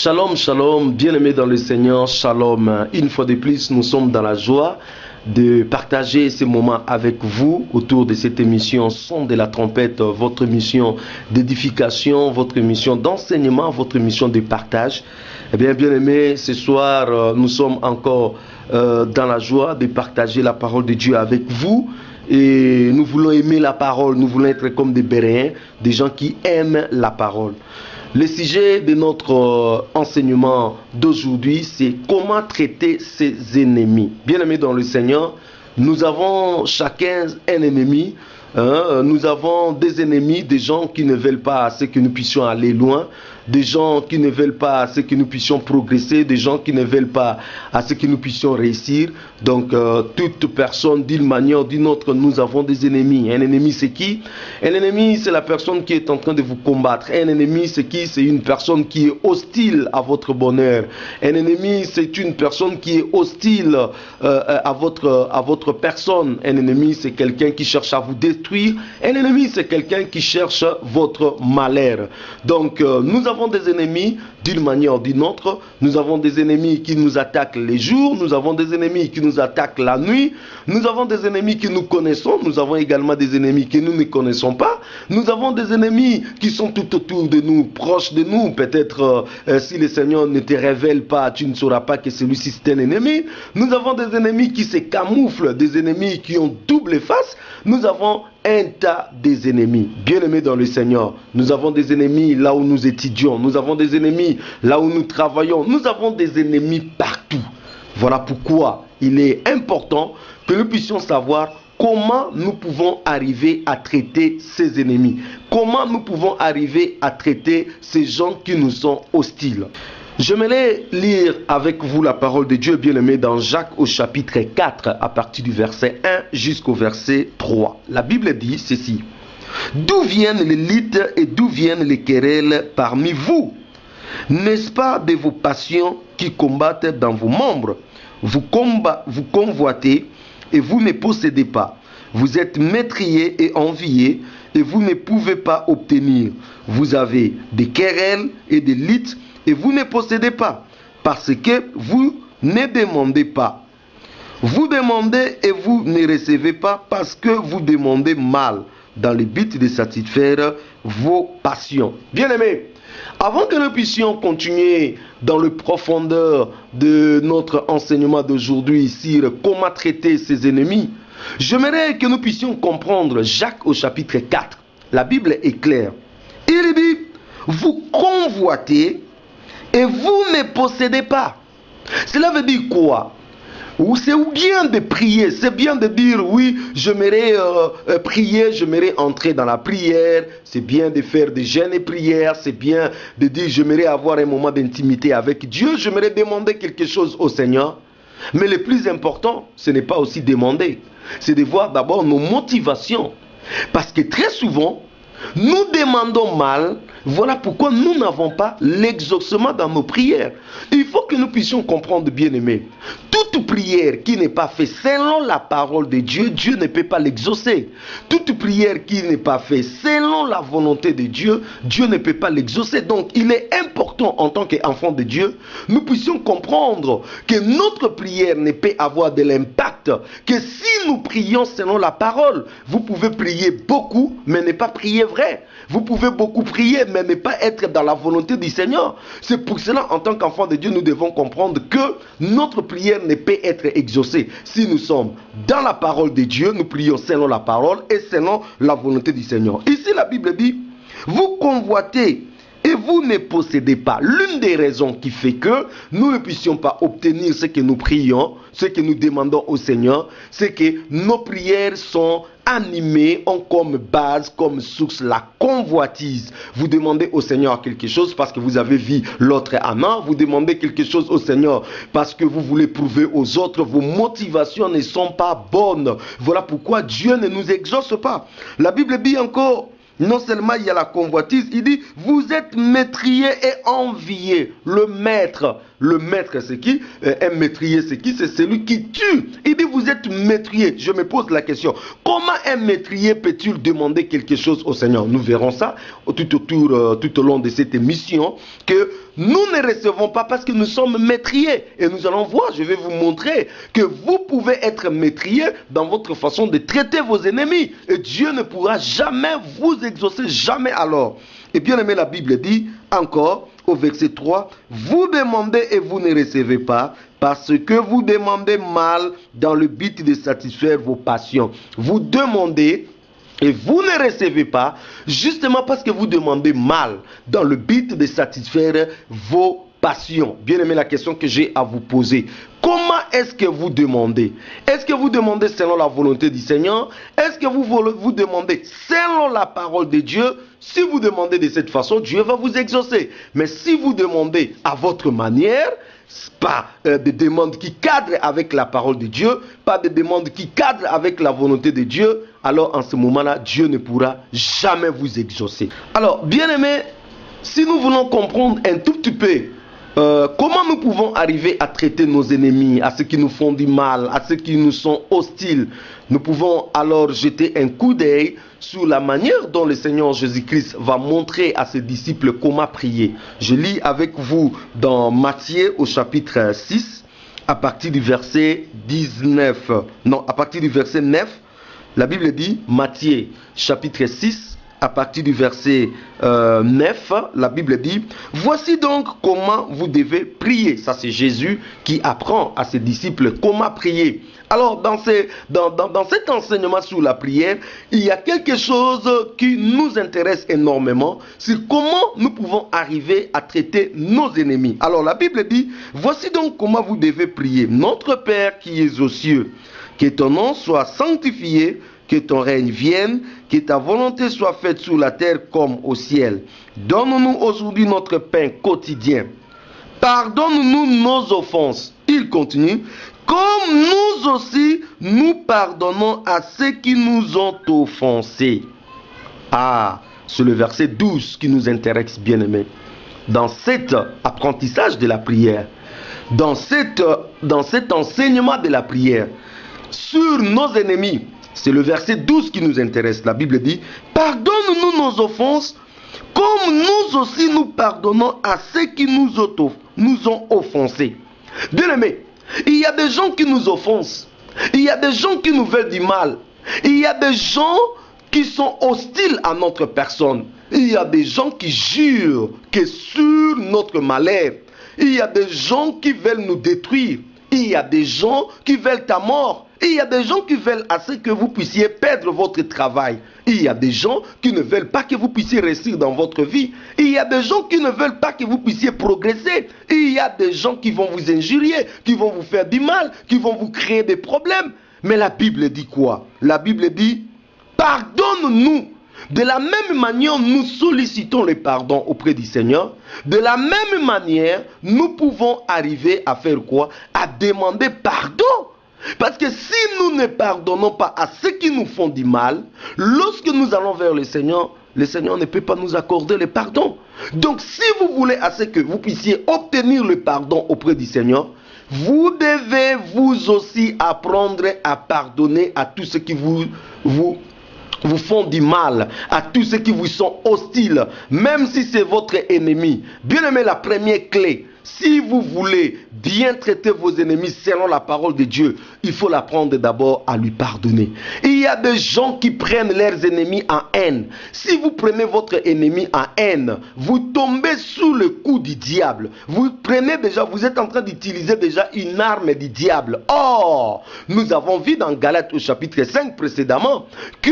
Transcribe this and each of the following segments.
Shalom, shalom, bien-aimés dans le Seigneur, shalom. Une fois de plus, nous sommes dans la joie de partager ces moments avec vous autour de cette émission Son de la trompette, votre mission d'édification, votre mission d'enseignement, votre mission de partage. Eh bien, bien-aimés, ce soir, nous sommes encore dans la joie de partager la parole de Dieu avec vous. Et nous voulons aimer la parole, nous voulons être comme des Béréens, des gens qui aiment la parole. Le sujet de notre enseignement d'aujourd'hui, c'est comment traiter ses ennemis. Bien-aimés dans le Seigneur, nous avons chacun un ennemi. Nous avons des ennemis, des gens qui ne veulent pas à ce que nous puissions aller loin, des gens qui ne veulent pas à ce que nous puissions progresser, des gens qui ne veulent pas à ce que nous puissions réussir. Donc, toute personne, d'une manière ou d'une autre, nous avons des ennemis. Un ennemi, c'est qui? Un ennemi, c'est la personne qui est en train de vous combattre. Un ennemi, c'est qui? C'est une personne qui est hostile à votre bonheur. Un ennemi, c'est une personne qui est hostile à votre personne. Un ennemi, c'est quelqu'un qui cherche à vous détruire. Un ennemi, c'est quelqu'un qui cherche votre malheur. Donc, nous avons des ennemis d'une manière ou d'une autre. Nous avons des ennemis qui nous attaquent les jours. Nous avons des ennemis qui nous attaquent la nuit. Nous avons des ennemis que nous connaissons. Nous avons également des ennemis que nous ne connaissons pas. Nous avons des ennemis qui sont tout autour de nous, proches de nous. Peut-être si le Seigneur ne te révèle pas, tu ne sauras pas que celui-ci c'est un ennemi. Nous avons des ennemis qui se camouflent, des ennemis qui ont double face. Nous avons un tas des ennemis. Bien-aimés dans le Seigneur, nous avons des ennemis là où nous étudions. Nous avons des ennemis là où nous travaillons. Nous avons des ennemis partout. Voilà pourquoi il est important que nous puissions savoir comment nous pouvons arriver à traiter ces ennemis. Comment nous pouvons arriver à traiter ces gens qui nous sont hostiles. J'aimerais lire avec vous la parole de Dieu, bien-aimé, dans Jacques au chapitre 4, à partir du verset 1 jusqu'au verset 3. La Bible dit ceci. D'où viennent les lites et d'où viennent les querelles parmi vous? N'est-ce pas de vos passions qui combattent dans vos membres? Vous convoitez et vous ne possédez pas. Vous êtes meurtriers et enviés et vous ne pouvez pas obtenir. Vous avez des querelles et des lites et vous ne possédez pas, parce que vous ne demandez pas. Vous demandez et vous ne recevez pas, parce que vous demandez mal, dans le but de satisfaire vos passions. Bien-aimés, avant que nous puissions continuer dans le profondeur de notre enseignement d'aujourd'hui sur comment traiter ses ennemis, j'aimerais que nous puissions comprendre Jacques au chapitre 4. La Bible est claire. Il dit, vous convoitez et vous ne possédez pas. Cela veut dire quoi? C'est bien de prier, c'est bien de dire oui, j'aimerais prier, j'aimerais entrer dans la prière, c'est bien de faire des jeûnes et prières, c'est bien de dire j'aimerais avoir un moment d'intimité avec Dieu, j'aimerais demander quelque chose au Seigneur. Mais le plus important, ce n'est pas aussi demander, c'est de voir d'abord nos motivations. Parce que très souvent, nous demandons mal, voilà pourquoi nous n'avons pas l'exaucement dans nos prières. Il faut que nous puissions comprendre, bien-aimés, toute prière qui n'est pas faite selon la parole de Dieu, Dieu ne peut pas l'exaucer. Toute prière qui n'est pas faite selon la volonté de Dieu, Dieu ne peut pas l'exaucer. Donc il est important en tant qu'enfant de Dieu, nous puissions comprendre que notre prière ne peut avoir de l'impact que si nous prions selon la parole. Vous pouvez prier beaucoup, mais ne pas prier vrai. Vous pouvez beaucoup prier, mais ne pas être dans la volonté du Seigneur. C'est pour cela, en tant qu'enfant de Dieu, nous devons comprendre que notre prière ne peut être exaucée. Si nous sommes dans la parole de Dieu, nous prions selon la parole et selon la volonté du Seigneur. Ici, la Bible dit, vous convoitez et vous ne possédez pas. L'une des raisons qui fait que nous ne puissions pas obtenir ce que nous prions, ce que nous demandons au Seigneur, c'est que nos prières sont animées, ont comme base, comme source la convoitise. Vous demandez au Seigneur quelque chose parce que vous avez vu l'autre amant, vous demandez quelque chose au Seigneur parce que vous voulez prouver aux autres, vos motivations ne sont pas bonnes. Voilà pourquoi Dieu ne nous exauce pas. La Bible dit encore, non seulement il y a la convoitise, il dit, vous êtes meurtriers et enviés. Le maître c'est qui? Un meurtrier c'est qui? C'est celui qui tue. Il dit, vous êtes meurtriers. Je me pose la question, comment un meurtrier peut-il demander quelque chose au Seigneur? Nous verrons ça tout au long de cette émission, que nous ne recevons pas parce que nous sommes métriers. Et nous allons voir, je vais vous montrer que vous pouvez être métrier dans votre façon de traiter vos ennemis. Et Dieu ne pourra jamais vous exaucer, jamais alors. Et bien aimé, la Bible dit encore au verset 3, vous demandez et vous ne recevez pas parce que vous demandez mal dans le but de satisfaire vos passions. Vous demandez et vous ne recevez pas justement parce que vous demandez mal dans le but de satisfaire vos passions. Bien aimé, la question que j'ai à vous poser, comment est-ce que vous demandez? Est-ce que vous demandez selon la volonté du Seigneur? Est-ce que vous demandez selon la parole de Dieu? Si vous demandez de cette façon, Dieu va vous exaucer. Mais si vous demandez à votre manière, pas des demandes qui cadrent avec la parole de Dieu, pas des demandes qui cadrent avec la volonté de Dieu, alors en ce moment-là, Dieu ne pourra jamais vous exaucer. Alors, bien aimé, si nous voulons comprendre un tout petit peu comment nous pouvons arriver à traiter nos ennemis, à ceux qui nous font du mal, à ceux qui nous sont hostiles, nous pouvons alors jeter un coup d'œil sur la manière dont le Seigneur Jésus-Christ va montrer à ses disciples comment prier. Je lis avec vous dans Matthieu au chapitre 6, à partir du verset 19. Non, à partir du verset 9, la Bible dit, Matthieu chapitre 6, à partir du verset 9, la Bible dit, voici donc comment vous devez prier. Ça, c'est Jésus qui apprend à ses disciples comment prier. Alors, dans cet enseignement sur la prière, il y a quelque chose qui nous intéresse énormément, c'est comment nous pouvons arriver à traiter nos ennemis. Alors, la Bible dit, voici donc comment vous devez prier. Notre Père qui es aux cieux, que ton nom soit sanctifié, que ton règne vienne, que ta volonté soit faite sur la terre comme au ciel. Donne-nous aujourd'hui notre pain quotidien. Pardonne-nous nos offenses. Il continue. Comme nous aussi, nous pardonnons à ceux qui nous ont offensés. Ah, c'est le verset 12 qui nous intéresse, bien-aimés. Dans cet apprentissage de la prière, dans cet enseignement de la prière, sur nos ennemis, c'est le verset 12 qui nous intéresse. La Bible dit, pardonne-nous nos offenses, comme nous aussi nous pardonnons à ceux qui nous ont offensés. Bien aimé, il y a des gens qui nous offensent. Il y a des gens qui nous veulent du mal. Il y a des gens qui sont hostiles à notre personne. Il y a des gens qui jurent que sur notre malheur. Il y a des gens qui veulent nous détruire. Il y a des gens qui veulent ta mort. Il y a des gens qui veulent à ce que vous puissiez perdre votre travail. Il y a des gens qui ne veulent pas que vous puissiez réussir dans votre vie. Il y a des gens qui ne veulent pas que vous puissiez progresser. Il y a des gens qui vont vous injurier, qui vont vous faire du mal, qui vont vous créer des problèmes. Mais la Bible dit quoi? La Bible dit, pardonne-nous. De la même manière, nous sollicitons le pardon auprès du Seigneur. De la même manière, nous pouvons arriver à faire quoi? À demander pardon. Parce que si nous ne pardonnons pas à ceux qui nous font du mal, lorsque nous allons vers le Seigneur ne peut pas nous accorder le pardon. Donc si vous voulez à ce que vous puissiez obtenir le pardon auprès du Seigneur, vous devez vous aussi apprendre à pardonner à tous ceux qui vous font du mal, à tous ceux qui vous sont hostiles, même si c'est votre ennemi. Bien aimé, la première clé, si vous voulez bien traiter vos ennemis selon la parole de Dieu, il faut l'apprendre d'abord à lui pardonner. Il y a des gens qui prennent leurs ennemis en haine. Si vous prenez votre ennemi en haine, vous tombez sous le coup du diable. Vous êtes en train d'utiliser déjà une arme du diable. Or, nous avons vu dans Galates au chapitre 5 précédemment que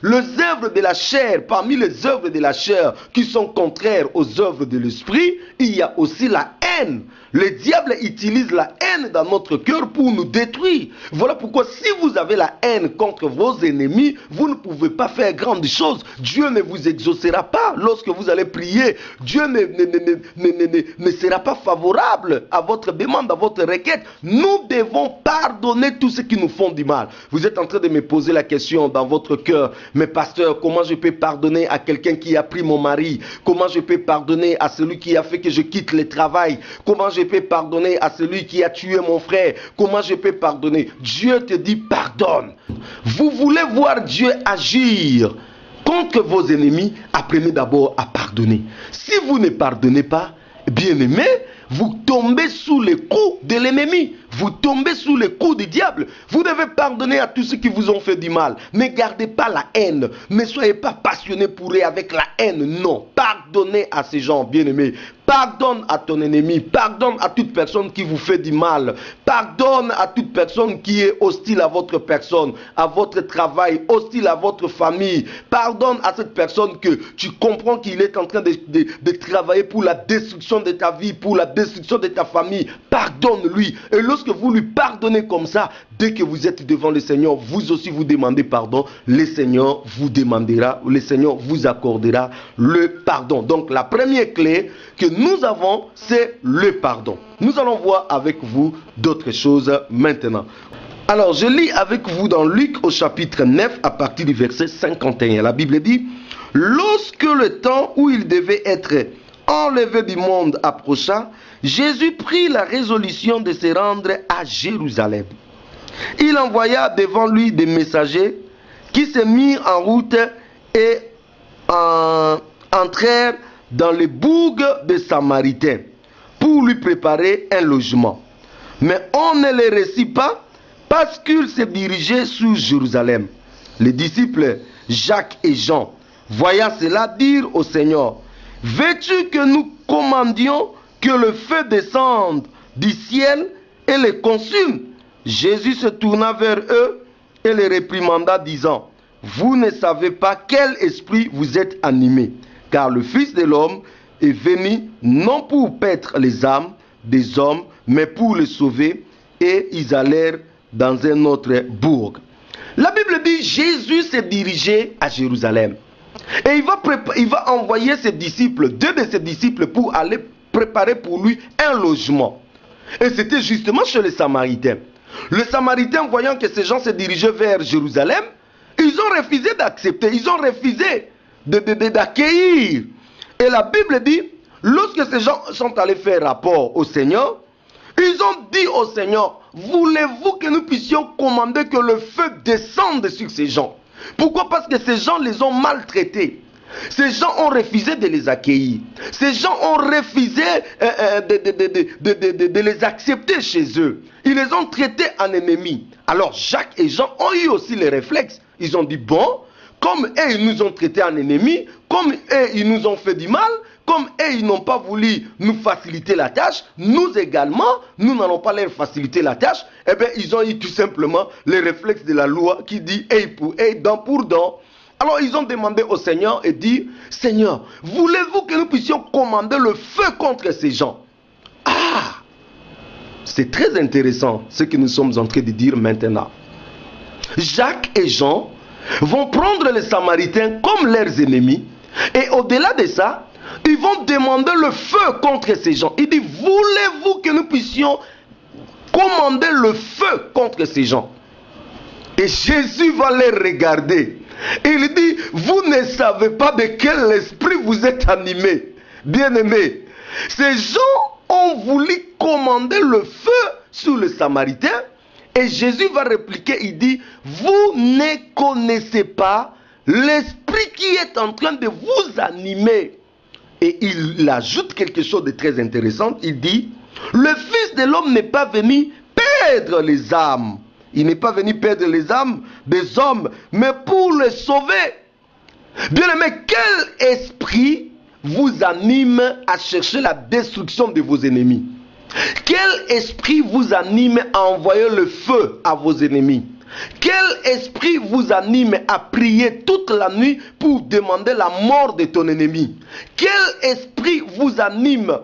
les œuvres de la chair, parmi les œuvres de la chair qui sont contraires aux œuvres de l'esprit, il y a aussi la haine. Le diable utilise la haine dans notre cœur pour nous détruire. Voilà pourquoi si vous avez la haine contre vos ennemis, vous ne pouvez pas faire grandes choses. Dieu ne vous exaucera pas lorsque vous allez prier. Dieu ne sera pas favorable à votre demande, à votre requête. Nous devons pardonner tous ceux qui nous font du mal. Vous êtes en train de me poser la question dans votre cœur, mais pasteur, comment je peux pardonner à quelqu'un qui a pris mon mari? Comment je peux pardonner à celui qui a fait que je quitte le travail? Comment je peux pardonner à celui qui a tué mon frère? Comment je peux pardonner? Dieu te dit pardonne. Vous voulez voir Dieu agir contre vos ennemis, apprenez d'abord à pardonner. Si vous ne pardonnez pas, bien-aimé, vous tombez sous les coups de l'ennemi. Vous tombez sous les coups du diable. Vous devez pardonner à tous ceux qui vous ont fait du mal. Ne gardez pas la haine. Ne soyez pas passionnés pour eux avec la haine. Non. Pardonnez à ces gens, bien-aimés. Pardonne à ton ennemi. Pardonne à toute personne qui vous fait du mal. Pardonne à toute personne qui est hostile à votre personne, à votre travail, hostile à votre famille. Pardonne à cette personne que tu comprends qu'il est en train de travailler pour la destruction de ta vie, pour la destruction de ta famille. Pardonne-lui. Et lorsque vous lui pardonnez comme ça, dès que vous êtes devant le Seigneur, vous aussi vous demandez pardon. Le Seigneur vous demandera, le Seigneur vous accordera le pardon. Donc la première clé que nous avons, c'est le pardon. Nous allons voir avec vous d'autres choses maintenant. Alors, je lis avec vous dans Luc au chapitre 9 à partir du verset 51. La Bible dit, « Lorsque le temps où il devait être enlevé du monde approcha, Jésus prit la résolution de se rendre à Jérusalem. Il envoya devant lui des messagers qui se mirent en route et entrèrent dans les bourgs des Samaritains pour lui préparer un logement. Mais on ne les reçut pas parce qu'ils se dirigeaient sur Jérusalem. Les disciples Jacques et Jean, voyant cela, dirent au Seigneur, « Veux-tu que nous commandions que le feu descende du ciel et les consume ?» Jésus se tourna vers eux et les réprimanda, disant, « Vous ne savez pas quel esprit vous êtes animés, car le Fils de l'homme est venu non pour paître les âmes des hommes, mais pour les sauver. » Et ils allèrent dans un autre bourg. La Bible dit, Jésus s'est dirigé à Jérusalem. Et il va envoyer ses disciples, deux de ses disciples, pour aller préparer pour lui un logement. Et c'était justement chez les Samaritains. Les Samaritains, voyant que ces gens se dirigeaient vers Jérusalem, ils ont refusé d'accepter, ils ont refusé d'accueillir. Et la Bible dit, lorsque ces gens sont allés faire rapport au Seigneur, ils ont dit au Seigneur, voulez-vous que nous puissions commander que le feu descende sur ces gens? Pourquoi? Parce que ces gens les ont maltraités. Ces gens ont refusé de les accueillir. Ces gens ont refusé de les accepter chez eux. Ils les ont traités en ennemis. Alors Jacques et Jean ont eu aussi les réflexes. Ils ont dit, bon, comme eux ils nous ont traités en ennemis, comme eux ils nous ont fait du mal, comme eux ils n'ont pas voulu nous faciliter la tâche, nous également, nous n'allons pas leur faciliter la tâche. Eh bien, ils ont eu tout simplement les réflexes de la loi qui dit œil pour œil, dent pour dent. Alors ils ont demandé au Seigneur et dit, Seigneur, voulez-vous que nous puissions commander le feu contre ces gens? Ah, c'est très intéressant ce que nous sommes en train de dire maintenant. Jacques et Jean vont prendre les Samaritains comme leurs ennemis. Et au-delà de ça, ils vont demander le feu contre ces gens. Il dit, voulez-vous que nous puissions commander le feu contre ces gens? Et Jésus va les regarder. Il dit, vous ne savez pas de quel esprit vous êtes animés. Bien-aimés, ces gens ont voulu commander le feu sur les Samaritains. Et Jésus va répliquer, il dit, vous ne connaissez pas l'esprit qui est en train de vous animer. Et il ajoute quelque chose de très intéressant. Il dit, le Fils de l'homme n'est pas venu perdre les âmes. Il n'est pas venu perdre les âmes des hommes, mais pour les sauver. Bien-aimés, quel esprit vous anime à chercher la destruction de vos ennemis? Quel esprit vous anime à envoyer le feu à vos ennemis? Quel esprit vous anime à prier toute la nuit pour demander la mort de ton ennemi? Quel esprit vous anime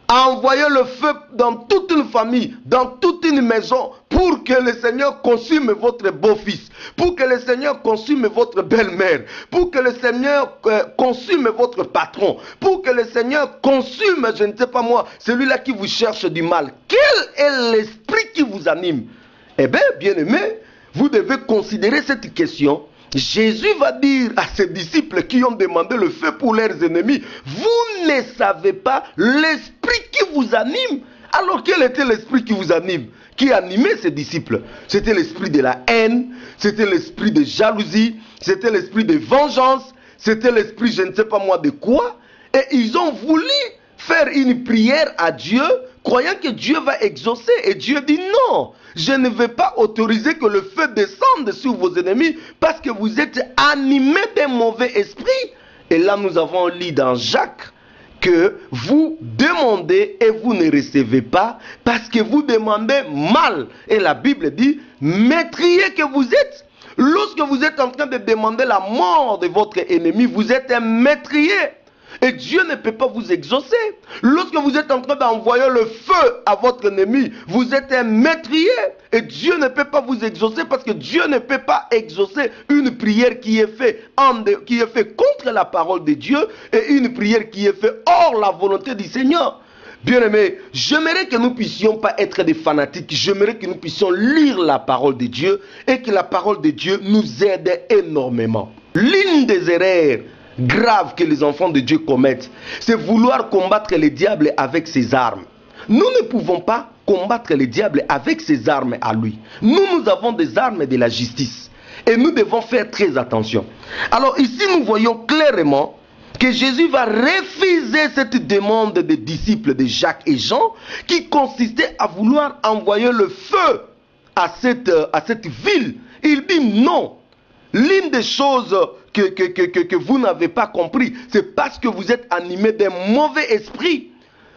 à envoyer le feu dans toute une famille, dans toute une maison, pour que le Seigneur consume votre beau-fils, pour que le Seigneur consume votre belle-mère, pour que le Seigneur consume votre patron, pour que le Seigneur consume, je ne sais pas moi, celui-là qui vous cherche du mal? Quel est l'esprit qui vous anime? Eh bien, bien-aimés, vous devez considérer cette question. Jésus va dire à ses disciples qui ont demandé le feu pour leurs ennemis, vous ne savez pas l'esprit qui vous anime. Alors quel était l'esprit qui vous anime? Qui animait ses disciples? C'était l'esprit de la haine, c'était l'esprit de jalousie, c'était l'esprit de vengeance, c'était l'esprit je ne sais pas moi de quoi. Et ils ont voulu faire une prière à Dieu, croyant que Dieu va exaucer. Et Dieu dit non, je ne vais pas autoriser que le feu descende sur vos ennemis parce que vous êtes animés d'un mauvais esprit. Et là, nous avons lu dans Jacques que vous demandez et vous ne recevez pas parce que vous demandez mal. Et la Bible dit, métriez que vous êtes. Lorsque vous êtes en train de demander la mort de votre ennemi, vous êtes un métrier. Et Dieu ne peut pas vous exaucer. Lorsque vous êtes en train d'envoyer le feu à votre ennemi, vous êtes un métrier. Et Dieu ne peut pas vous exaucer parce que Dieu ne peut pas exaucer une prière qui est faite contre la parole de Dieu et une prière qui est faite hors la volonté du Seigneur. Bien-aimés, j'aimerais que nous puissions pas être des fanatiques, j'aimerais que nous puissions lire la parole de Dieu et que la parole de Dieu nous aide énormément. L'une des erreurs grave que les enfants de Dieu commettent, c'est vouloir combattre le diable avec ses armes. Nous ne pouvons pas combattre le diable avec ses armes à lui. Nous avons des armes de la justice et nous devons faire très attention. Alors ici, nous voyons clairement que Jésus va refuser cette demande des disciples de Jacques et Jean qui consistait à vouloir envoyer le feu à cette ville. Il dit non. L'une des choses que vous n'avez pas compris, c'est parce que vous êtes animé d'un mauvais esprit.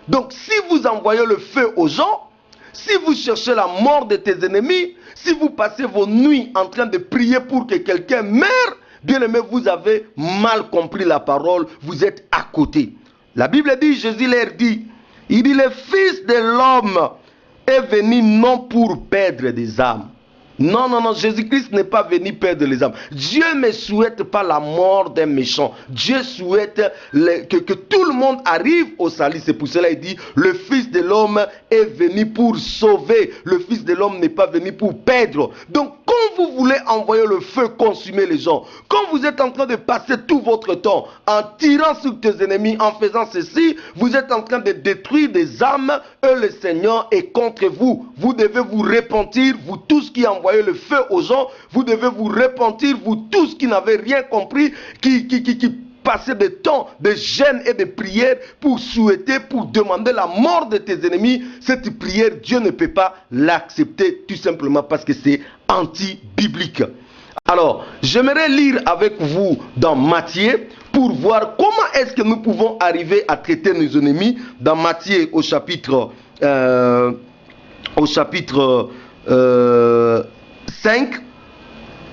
Donc si vous envoyez le feu aux gens, si vous cherchez la mort de tes ennemis, si vous passez vos nuits en train de prier pour que quelqu'un meure, bien aimé, vous avez mal compris la parole, vous êtes à côté. La Bible dit, Jésus leur dit, il dit, le Fils de l'homme est venu non pour perdre des âmes. Non, non, non, Jésus-Christ n'est pas venu perdre les âmes. Dieu ne souhaite pas la mort d'un méchant. Dieu souhaite que tout le monde arrive au salut. C'est pour cela qu'il dit, le Fils de l'homme est venu pour sauver. Le Fils de l'homme n'est pas venu pour perdre. Donc, quand vous voulez envoyer le feu, consumer les gens, quand vous êtes en train de passer tout votre temps en tirant sur tes ennemis, en faisant ceci, vous êtes en train de détruire des âmes et le Seigneur est contre vous. Vous devez vous repentir, vous tous qui envoyez le feu aux gens, vous devez vous repentir, vous tous qui n'avez rien compris, qui passez des temps de jeûne et de prière pour souhaiter, pour demander la mort de tes ennemis. Cette prière, Dieu ne peut pas l'accepter tout simplement parce que c'est anti-biblique. Alors, j'aimerais lire avec vous dans Matthieu pour voir comment est-ce que nous pouvons arriver à traiter nos ennemis. Dans Matthieu au chapitre 5,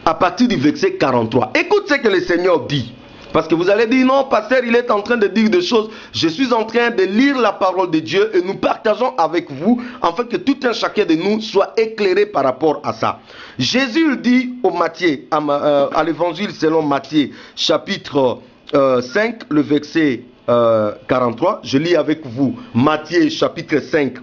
à partir du verset 43. Écoute ce que le Seigneur dit. Parce que vous allez dire, non, pasteur, il est en train de dire des choses. Je suis en train de lire la parole de Dieu et nous partageons avec vous, afin que tout un chacun de nous soit éclairé par rapport à ça. Jésus dit au Matthieu, à l'évangile selon Matthieu, chapitre 5, le verset 43. Je lis avec vous Matthieu, chapitre 5.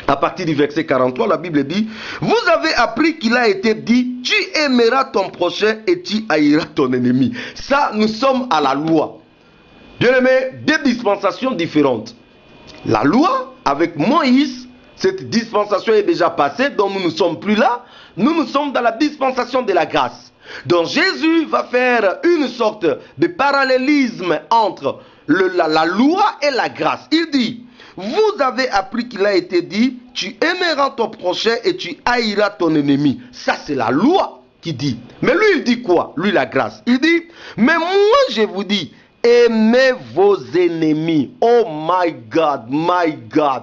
À partir du verset 43, la Bible dit, vous avez appris qu'il a été dit, tu aimeras ton prochain et tu haïras ton ennemi. Ça, nous sommes à la loi. Bien aimé, deux dispensations différentes. La loi, avec Moïse, cette dispensation est déjà passée, donc nous ne sommes plus là. Nous sommes dans la dispensation de la grâce. Donc Jésus va faire une sorte de parallélisme entre la loi et la grâce. Il dit, vous avez appris qu'il a été dit, tu aimeras ton prochain et tu haïras ton ennemi. Ça, c'est la loi qui dit. Mais lui, il dit quoi? Lui, la grâce. Il dit, mais moi, je vous dis, aimez vos ennemis. Oh my God, my God.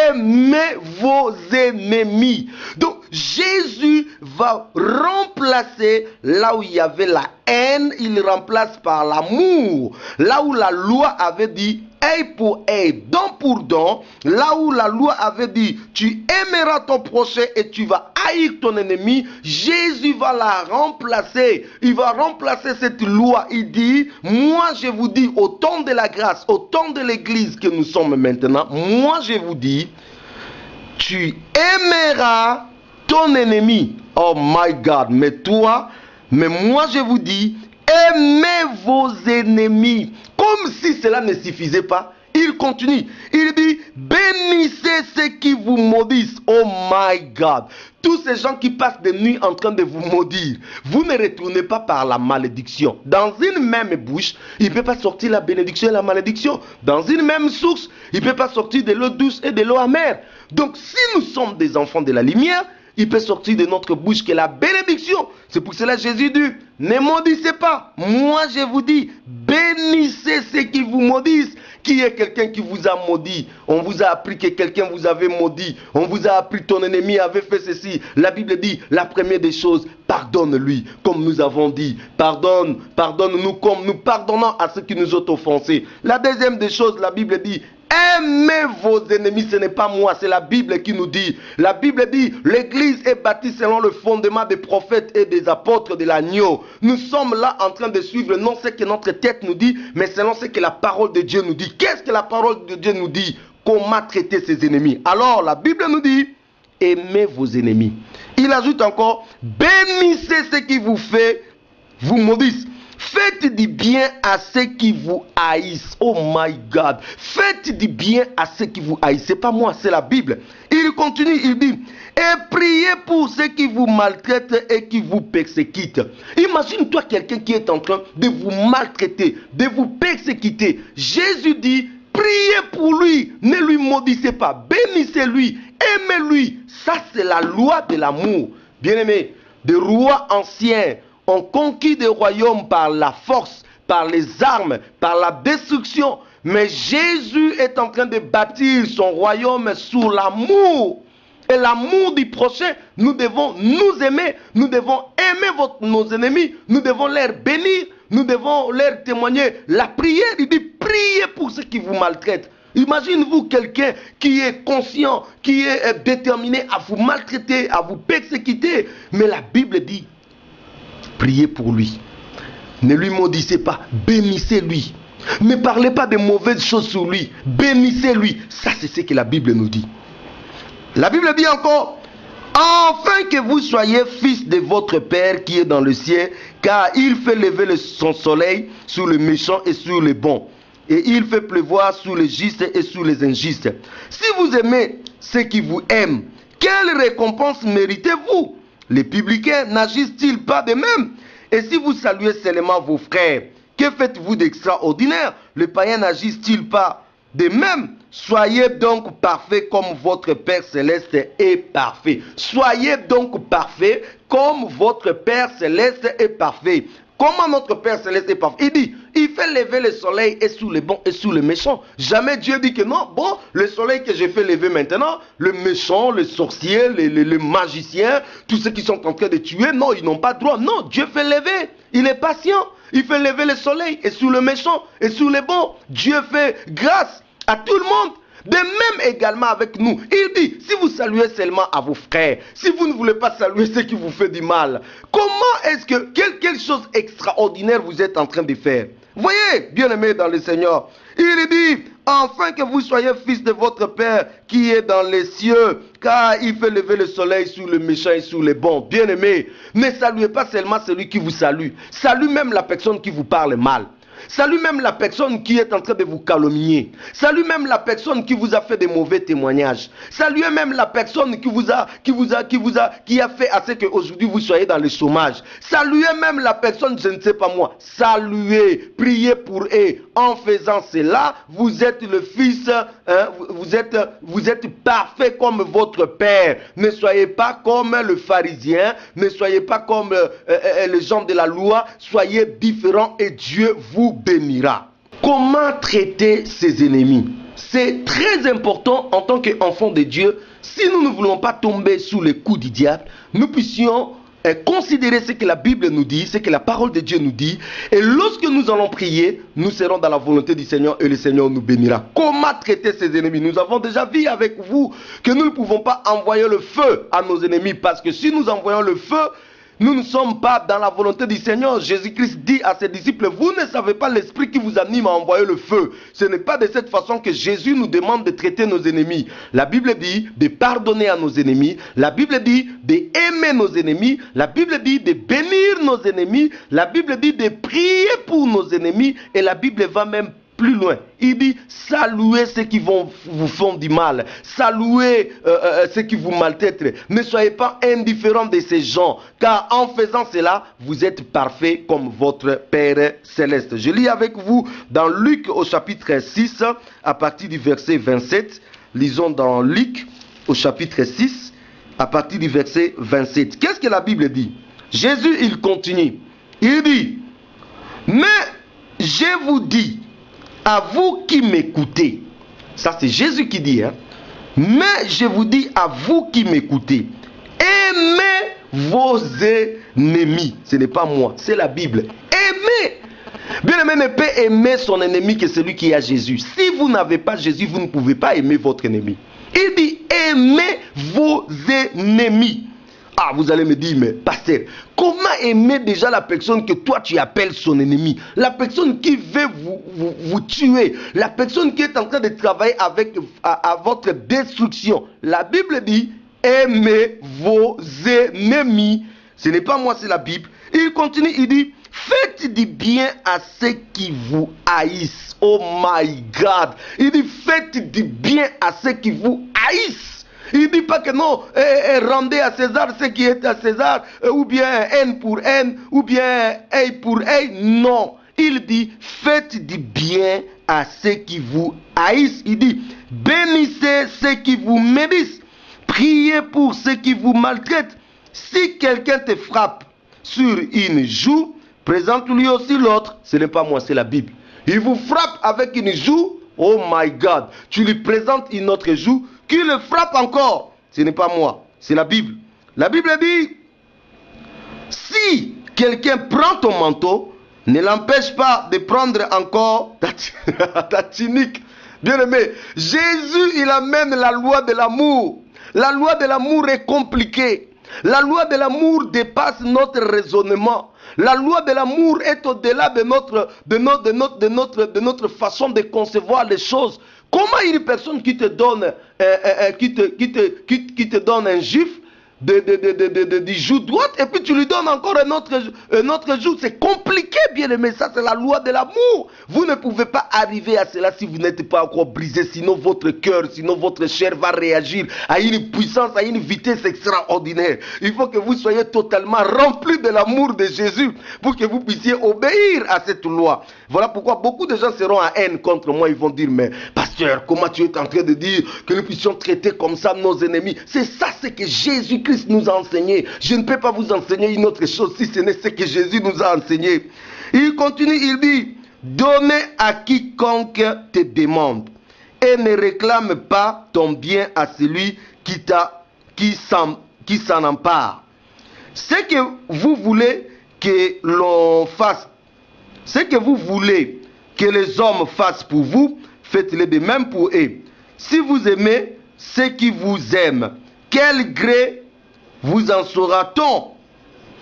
Aimez vos ennemis. Donc, Jésus va remplacer là où il y avait la haine, il remplace par l'amour. Là où la loi avait dit œil pour œil, dent pour dent, là où la loi avait dit tu aimeras ton prochain et tu vas haïr ton ennemi, Jésus va la remplacer. Il va remplacer cette loi. Il dit, moi je vous dis, au temps de la grâce, au temps de l'église que nous sommes maintenant, moi je vous dis, tu aimeras ton ennemi. Oh my God, mais moi je vous dis, aimez vos ennemis. Comme si cela ne suffisait pas, Il continue. Il dit, bénissez ceux qui vous maudissent. Oh my God. Tous ces gens qui passent des nuits en train de vous maudire, vous ne retournez pas par la malédiction. Dans une même bouche, il ne peut pas sortir la bénédiction et la malédiction. Dans une même source, il ne peut pas sortir de l'eau douce et de l'eau amère. Donc si nous sommes des enfants de la lumière, il peut sortir de notre bouche que la bénédiction. C'est pour cela que Jésus dit, ne maudissez pas. Moi je vous dis, bénissez ceux qui vous maudissent. Qui est quelqu'un qui vous a maudit? On vous a appris que quelqu'un vous avait maudit. On vous a appris ton ennemi avait fait ceci. La Bible dit, la première des choses, pardonne-lui. Comme nous avons dit, pardonne-nous comme nous pardonnons à ceux qui nous ont offensés. La deuxième des choses, la Bible dit, aimez vos ennemis. Ce n'est pas moi, c'est la Bible qui nous dit. La Bible dit, l'église est bâtie selon le fondement des prophètes et des apôtres de l'agneau. Nous sommes là en train de suivre non ce que notre tête nous dit, mais selon ce que la parole de Dieu nous dit. Qu'est-ce que la parole de Dieu nous dit? Comment traiter ses ennemis? Alors la Bible nous dit, aimez vos ennemis. Il ajoute encore, bénissez ceux qui vous maudissent. Faites du bien à ceux qui vous haïssent. Oh my God. Faites du bien à ceux qui vous haïssent. Ce n'est pas moi, c'est la Bible. Il continue, il dit, et priez pour ceux qui vous maltraitent et qui vous persécutent. Imagine-toi quelqu'un qui est en train de vous maltraiter, de vous persécuter. Jésus dit, priez pour lui, ne lui maudissez pas, bénissez-lui, aimez-lui. Ça, c'est la loi de l'amour. Bien-aimés, des rois anciens ont conquis des royaumes par la force, par les armes, par la destruction. Mais Jésus est en train de bâtir son royaume sur l'amour. Et l'amour du prochain, nous devons nous aimer, nous devons aimer nos ennemis, nous devons les bénir, nous devons leur témoigner la prière. Il dit, priez pour ceux qui vous maltraitent. Imaginez-vous quelqu'un qui est conscient, qui est déterminé à vous maltraiter, à vous persécuter. Mais la Bible dit, priez pour lui. Ne lui maudissez pas, bénissez-lui. Ne parlez pas de mauvaises choses sur lui, bénissez-lui. Ça, c'est ce que la Bible nous dit. La Bible dit encore, afin que vous soyez fils de votre Père qui est dans le ciel, car il fait lever son soleil sur les méchants et sur les bons, et il fait pleuvoir sur les justes et sur les injustes. Si vous aimez ceux qui vous aiment, quelle récompense méritez-vous? Les publicains n'agissent-ils pas de même? Et si vous saluez seulement vos frères, que faites-vous d'extraordinaire? Les païens n'agissent-ils pas de même? Soyez donc parfaits comme votre Père Céleste est parfait. Soyez donc parfaits comme votre Père Céleste est parfait. Comment notre Père Céleste est parfait? Il dit, il fait lever le soleil et sous les bons et sous les méchants. Jamais Dieu dit que non, bon, le soleil que j'ai fait lever maintenant, le méchant, les sorciers, les magiciens, tous ceux qui sont en train de tuer, non, ils n'ont pas droit. Non, Dieu fait lever. Il est patient. Il fait lever le soleil et sous le méchant et sous les bons. Dieu fait grâce à tout le monde. De même également avec nous. Il dit, si vous saluez seulement à vos frères, si vous ne voulez pas saluer ceux qui vous font du mal, comment est-ce que, quelle chose extraordinaire vous êtes en train de faire? Voyez, bien-aimés dans le Seigneur, il dit, afin que vous soyez fils de votre Père qui est dans les cieux, car il fait lever le soleil sur les méchants et sur les bons. Bien-aimés, ne saluez pas seulement celui qui vous salue, salue même la personne qui vous parle mal. Salue même la personne qui est en train de vous calomnier. Salue même la personne qui vous a fait des mauvais témoignages. Saluez même la personne qui a fait à ce qu'aujourd'hui vous soyez dans le chômage. Saluez même la personne, je ne sais pas moi. Saluez, priez pour eux. En faisant cela, vous êtes le fils, hein, vous êtes parfait comme votre Père. Ne soyez pas comme le pharisien, ne soyez pas comme les gens de la loi. Soyez différents et Dieu vous bénira. Comment traiter ses ennemis? C'est très important en tant qu'enfants de Dieu. Si nous ne voulons pas tomber sous les coups du diable, nous puissions considérer ce que la Bible nous dit, ce que la parole de Dieu nous dit. Et lorsque nous allons prier, nous serons dans la volonté du Seigneur et le Seigneur nous bénira. Comment traiter ses ennemis? Nous avons déjà vu avec vous que nous ne pouvons pas envoyer le feu à nos ennemis, parce que si nous envoyons le feu, nous ne sommes pas dans la volonté du Seigneur. Jésus-Christ dit à ses disciples, vous ne savez pas l'esprit qui vous anime à envoyer le feu. Ce n'est pas de cette façon que Jésus nous demande de traiter nos ennemis. La Bible dit de pardonner à nos ennemis. La Bible dit d'aimer nos ennemis. La Bible dit de bénir nos ennemis. La Bible dit de prier pour nos ennemis. Et la Bible va même plus loin. Il dit, saluez ceux qui vous font du mal. Saluez ceux qui vous maltraitent. Ne soyez pas indifférents de ces gens, car en faisant cela, vous êtes parfaits comme votre Père céleste. Je lis avec vous dans Luc au chapitre 6, à partir du verset 27. Lisons dans Luc au chapitre 6, à partir du verset 27. Qu'est-ce que la Bible dit? Jésus, il continue. Il dit, mais je vous dis, à vous qui m'écoutez, ça c'est Jésus qui dit, hein? Mais je vous dis à vous qui m'écoutez, aimez vos ennemis. Ce n'est pas moi, c'est la Bible. Aimez. Bien aimé ne peut aimer son ennemi que celui qui a Jésus. Si vous n'avez pas Jésus, vous ne pouvez pas aimer votre ennemi. Il dit, aimez vos ennemis. Ah, vous allez me dire, mais pasteur, comment aimer déjà la personne que toi tu appelles son ennemi? La personne qui veut vous tuer, la personne qui est en train de travailler à votre destruction. La Bible dit, aimez vos ennemis. Ce n'est pas moi, c'est la Bible. Il continue, il dit, faites du bien à ceux qui vous haïssent. Oh my God. Il dit, faites du bien à ceux qui vous haïssent. Il ne dit pas que non, rendez à César ce qui est à César, ou bien haine pour haine, ou bien œil pour œil. Non, il dit, faites du bien à ceux qui vous haïssent. Il dit, bénissez ceux qui vous médisent, priez pour ceux qui vous maltraitent. Si quelqu'un te frappe sur une joue, présente-lui aussi l'autre. Ce n'est pas moi, c'est la Bible. Il vous frappe avec une joue, oh my God, tu lui présentes une autre joue, qui le frappe encore. Ce n'est pas moi, c'est la Bible. La Bible dit, si quelqu'un prend ton manteau, ne l'empêche pas de prendre encore ta tunique. Bien aimé, Jésus, il amène la loi de l'amour. La loi de l'amour est compliquée. La loi de l'amour dépasse notre raisonnement. La loi de l'amour est au-delà de notre façon de concevoir les choses. Comment une personne qui te donne, qui te donne un gifle du joue droite et puis tu lui donnes encore un autre joue, c'est compliqué, bien aimé. Ça c'est la loi de l'amour. Vous ne pouvez pas arriver à cela si vous n'êtes pas encore brisé, sinon votre cœur, sinon votre chair va réagir à une puissance, à une vitesse extraordinaire. Il faut que vous soyez totalement remplis de l'amour de Jésus pour que vous puissiez obéir à cette loi. Voilà pourquoi beaucoup de gens seront en haine contre moi. Ils vont dire, mais pasteur, comment tu es en train de dire que nous puissions traiter comme ça nos ennemis? C'est ça, c'est que Jésus-Christ nous a enseigné. Je ne peux pas vous enseigner une autre chose si ce n'est ce que Jésus nous a enseigné. Il continue, il dit, donnez à quiconque te demande et ne réclame pas ton bien à celui qui s'en empare. Ce que vous voulez que l'on fasse, ce que vous voulez que les hommes fassent pour vous, faites-le de même pour eux. Si vous aimez ceux qui vous aiment, quel gré vous en saura-t-on?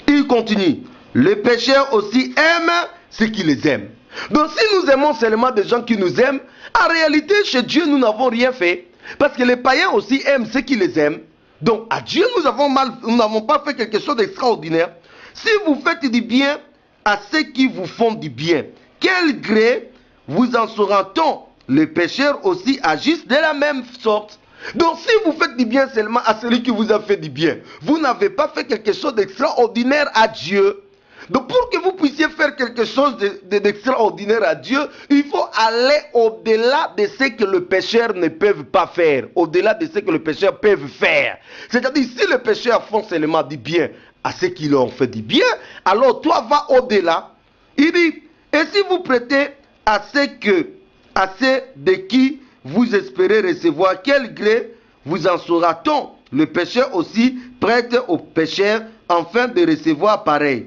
Il continue. Les pécheurs aussi aiment ceux qui les aiment. Donc si nous aimons seulement des gens qui nous aiment, en réalité chez Dieu nous n'avons rien fait. Parce que les païens aussi aiment ceux qui les aiment. Donc à Dieu nous n'avons pas fait quelque chose d'extraordinaire. Si vous faites du bien à ceux qui vous font du bien, quel gré vous en saura-t-on? Les pécheurs aussi agissent de la même sorte. Donc si vous faites du bien seulement à celui qui vous a fait du bien, vous n'avez pas fait quelque chose d'extraordinaire à Dieu. Donc pour que vous puissiez faire quelque chose d'extraordinaire à Dieu, il faut aller au-delà de ce que les pécheurs ne peuvent pas faire, au-delà de ce que les pécheurs peuvent faire. C'est-à-dire si les pécheurs font seulement du bien à ceux qui leur ont fait du bien, alors toi va au-delà. Il dit, et si vous prêtez à ceux de qui vous espérez recevoir, quel gré vous en saura-t-on? Le pécheur aussi prête aux pécheurs afin de recevoir pareil.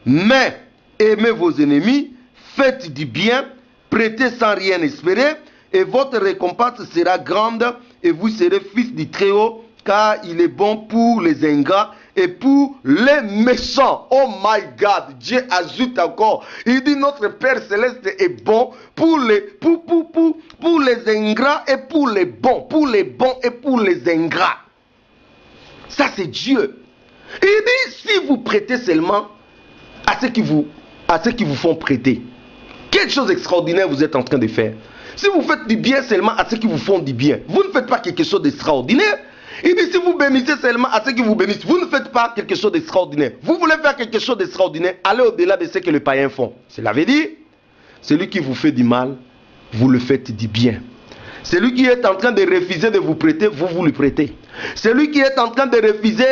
Mais aimez vos ennemis, faites du bien, prêtez sans rien espérer, et votre récompense sera grande, et vous serez fils du Très-Haut, car il est bon pour les ingrats et pour les méchants. Oh my God, Dieu ajoute encore, il dit notre Père Céleste est bon pour les ingrats et pour les bons et pour les ingrats. Ça c'est Dieu. Il dit si vous prêtez seulement à ceux qui vous font prêter, que Quelle chose extraordinaire vous êtes en train de faire. Si vous faites du bien seulement à ceux qui vous font du bien, vous ne faites pas quelque chose d'extraordinaire. Il dit si vous bénissez seulement à ceux qui vous bénissent, vous ne faites pas quelque chose d'extraordinaire. Vous voulez faire quelque chose d'extraordinaire, allez au-delà de ce que les païens font. Cela veut dire, celui qui vous fait du mal, vous le faites du bien. Celui qui est en train de refuser de vous prêter, vous lui prêtez. Celui qui est en train de refuser,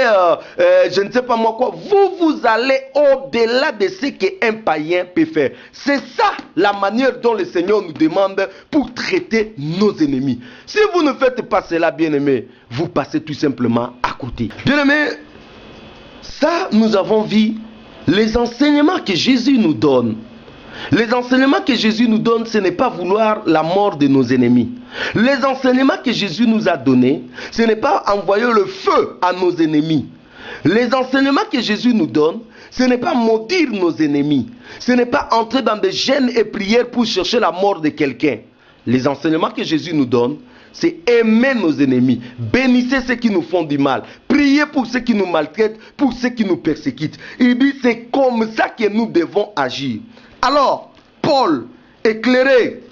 je ne sais pas moi quoi, vous allez au-delà de ce qu'un païen peut faire. C'est ça la manière dont le Seigneur nous demande pour traiter nos ennemis. Si vous ne faites pas cela, bien-aimés, vous passez tout simplement à côté. Bien-aimés, ça nous avons vu les enseignements que Jésus nous donne. Les enseignements que Jésus nous donne, ce n'est pas vouloir la mort de nos ennemis. Les enseignements que Jésus nous a donnés, ce n'est pas envoyer le feu à nos ennemis. Les enseignements que Jésus nous donne, ce n'est pas maudire nos ennemis. Ce n'est pas entrer dans des jeûnes et prières pour chercher la mort de quelqu'un. Les enseignements que Jésus nous donne, c'est aimer nos ennemis, bénissez ceux qui nous font du mal, priez pour ceux qui nous maltraitent, pour ceux qui nous persécutent. Il dit c'est comme ça que nous devons agir. Alors, Paul, éclairé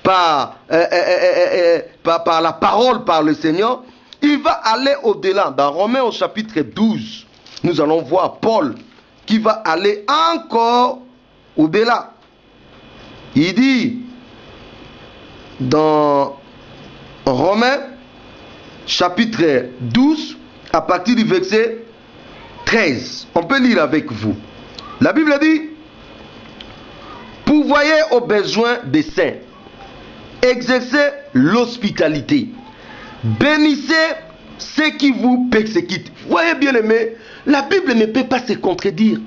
par la parole, par le Seigneur, il va aller au-delà. Dans Romains au chapitre 12, nous allons voir Paul qui va aller encore au-delà. Il dit dans Romains chapitre 12, à partir du verset 13, on peut lire avec vous. La Bible dit: pourvoyez aux besoins des saints, exercez l'hospitalité, bénissez ceux qui vous persécutent. Voyez bien aimé, la Bible ne peut pas se contredire.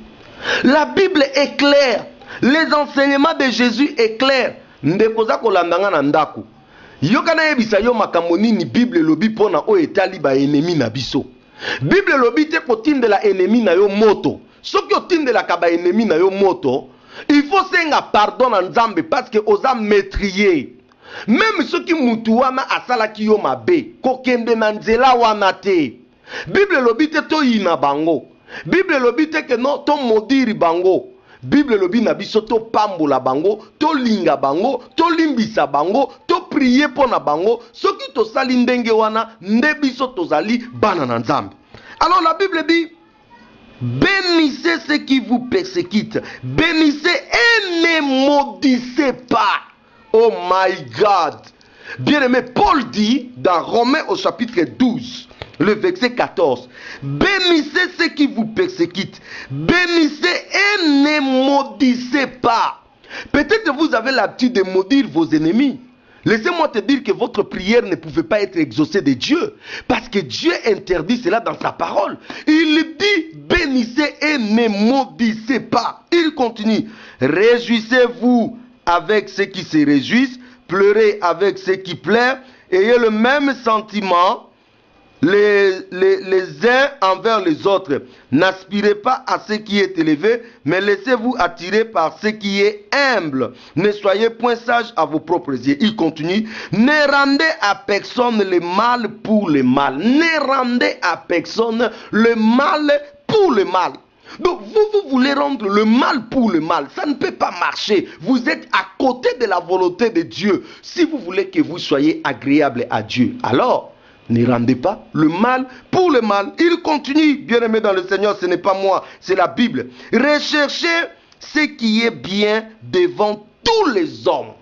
La Bible est claire, les enseignements de Jésus est clair. Ndekoza kolandanga na ndako. Yokana yebisa yo makambo nini Bible lobi pona o etali ba ennemi na biso. Bible lobi te kotindela ennemi na yo moto. Soki otindela ka ba ennemi na yo moto, il faut senga pardon na Nzambe parce que oza metrier. Même ceux qui mutu wana asala ki yo mabe, kokende na nzela wana te. Bible lobi te to yina bango. Bible lobi te ke non to modiri bango. Bible lobi na biso to pambola bango, to linga bango, to limbisa bango, to prier pona bango. Soki to sali ndenge wana, nde biso tozali bana na Nzambe. Alors la Bible dit: bénissez ceux qui vous persécutent. Bénissez et ne maudissez pas. Oh my God. Bien aimé, Paul dit dans Romains au chapitre 12, le verset 14: bénissez ceux qui vous persécutent. Bénissez et ne maudissez pas. Peut-être vous avez l'habitude de maudire vos ennemis. Laissez-moi te dire que votre prière ne pouvait pas être exaucée de Dieu. Parce que Dieu interdit cela dans sa parole. Il dit: bénissez et ne maudissez pas. Il continue: réjouissez-vous avec ceux qui se réjouissent. Pleurez avec ceux qui pleurent. Ayez le même sentiment les uns envers les autres. N'aspirez pas à ce qui est élevé, mais laissez-vous attirer par ce qui est humble. Ne soyez point sages à vos propres yeux. Il continue: ne rendez à personne le mal pour le mal. Ne rendez à personne le mal pour le mal. Donc vous voulez rendre le mal pour le mal. Ça ne peut pas marcher. Vous êtes à côté de la volonté de Dieu. Si vous voulez que vous soyez agréable à Dieu, alors ne rendez pas le mal pour le mal. Il continue, bien aimé dans le Seigneur, ce n'est pas moi, c'est la Bible. Recherchez ce qui est bien devant tous les hommes.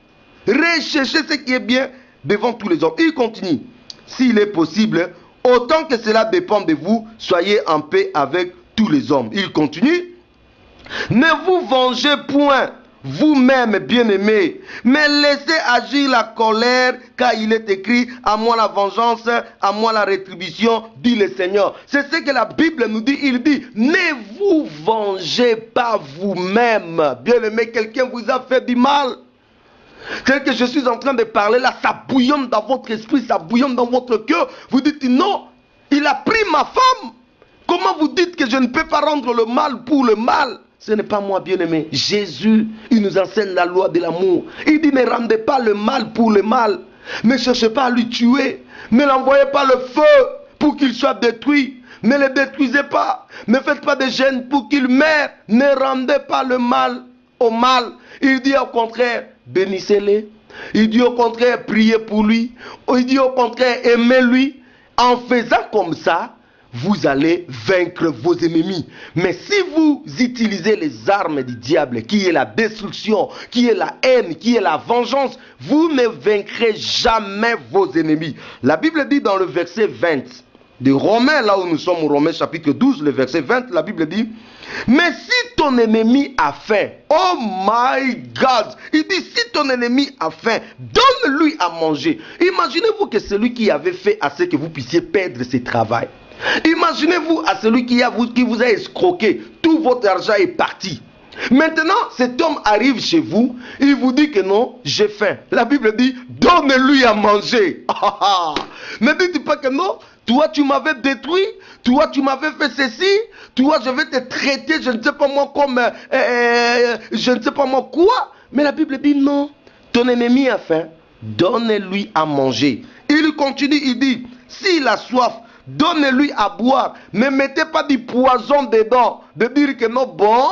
Recherchez ce qui est bien devant tous les hommes. Il continue: s'il est possible, autant que cela dépend de vous, soyez en paix avec tous les hommes. Il continue: ne vous vengez point vous-même, bien-aimés, mais laissez agir la colère, car il est écrit: à moi la vengeance, à moi la rétribution, dit le Seigneur. C'est ce que la Bible nous dit. Il dit: ne vous vengez pas vous-même. Bien-aimés, quelqu'un vous a fait du mal. Tel que je suis en train de parler là, ça bouillonne dans votre esprit, ça bouillonne dans votre cœur. Vous dites: non, il a pris ma femme. Comment vous dites que je ne peux pas rendre le mal pour le mal? Ce n'est pas moi, bien-aimé. Jésus, il nous enseigne la loi de l'amour. Il dit: ne rendez pas le mal pour le mal. Ne cherchez pas à lui tuer. Ne l'envoyez pas le feu pour qu'il soit détruit. Ne le détruisez pas. Ne faites pas de gêne pour qu'il meure. Ne rendez pas le mal au mal. Il dit au contraire: bénissez-les. Il dit au contraire, priez pour lui. Il dit au contraire, aimez-lui. En faisant comme ça, vous allez vaincre vos ennemis. Mais si vous utilisez les armes du diable, qui est la destruction, qui est la haine, qui est la vengeance, vous ne vaincrez jamais vos ennemis. La Bible dit dans le verset 20 de Romains, là où nous sommes au Romains chapitre 12, le verset 20, la Bible dit: mais si ton ennemi a faim, oh my God, il dit, si ton ennemi a faim, donne-lui à manger. Imaginez-vous que celui qui avait fait assez que vous puissiez perdre ses travail. Imaginez-vous à celui qui vous a escroqué, tout votre argent est parti. Maintenant, cet homme arrive chez vous, il vous dit que non, j'ai faim. La Bible dit, donne-lui à manger. Ne dites pas que non, toi tu m'avais détruit, toi tu m'avais fait ceci, toi je vais te traiter, je ne sais pas moi comme, je ne sais pas moi quoi. Mais la Bible dit non, ton ennemi a faim, donne-lui à manger. Il continue, il dit, s'il a soif, donnez-lui à boire. Ne mettez pas du poison dedans. De dire que non, bon,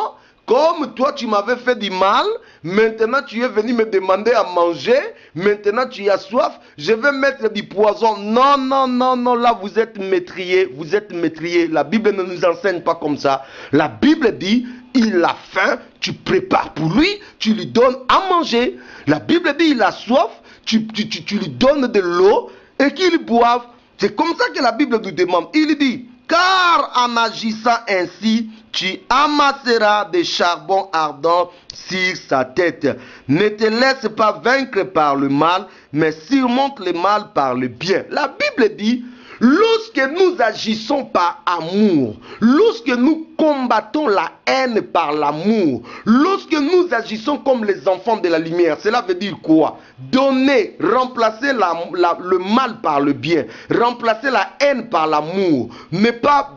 comme toi tu m'avais fait du mal, maintenant tu es venu me demander à manger, maintenant tu as soif, je vais mettre du poison. Non, non, non, non, là vous êtes métrier, vous êtes métrier. La Bible ne nous enseigne pas comme ça. La Bible dit, il a faim, tu prépares pour lui, tu lui donnes à manger. La Bible dit, il a soif, tu lui donnes de l'eau et qu'il boive. C'est comme ça que la Bible nous demande. Il dit, car en agissant ainsi, tu amasseras des charbons ardents sur sa tête. Ne te laisse pas vaincre par le mal, mais surmonte le mal par le bien. La Bible dit, lorsque nous agissons par amour, lorsque nous combattons la haine par l'amour, lorsque nous agissons comme les enfants de la lumière, cela veut dire quoi? Donner, remplacer le mal par le bien, remplacer la haine par l'amour, ne pas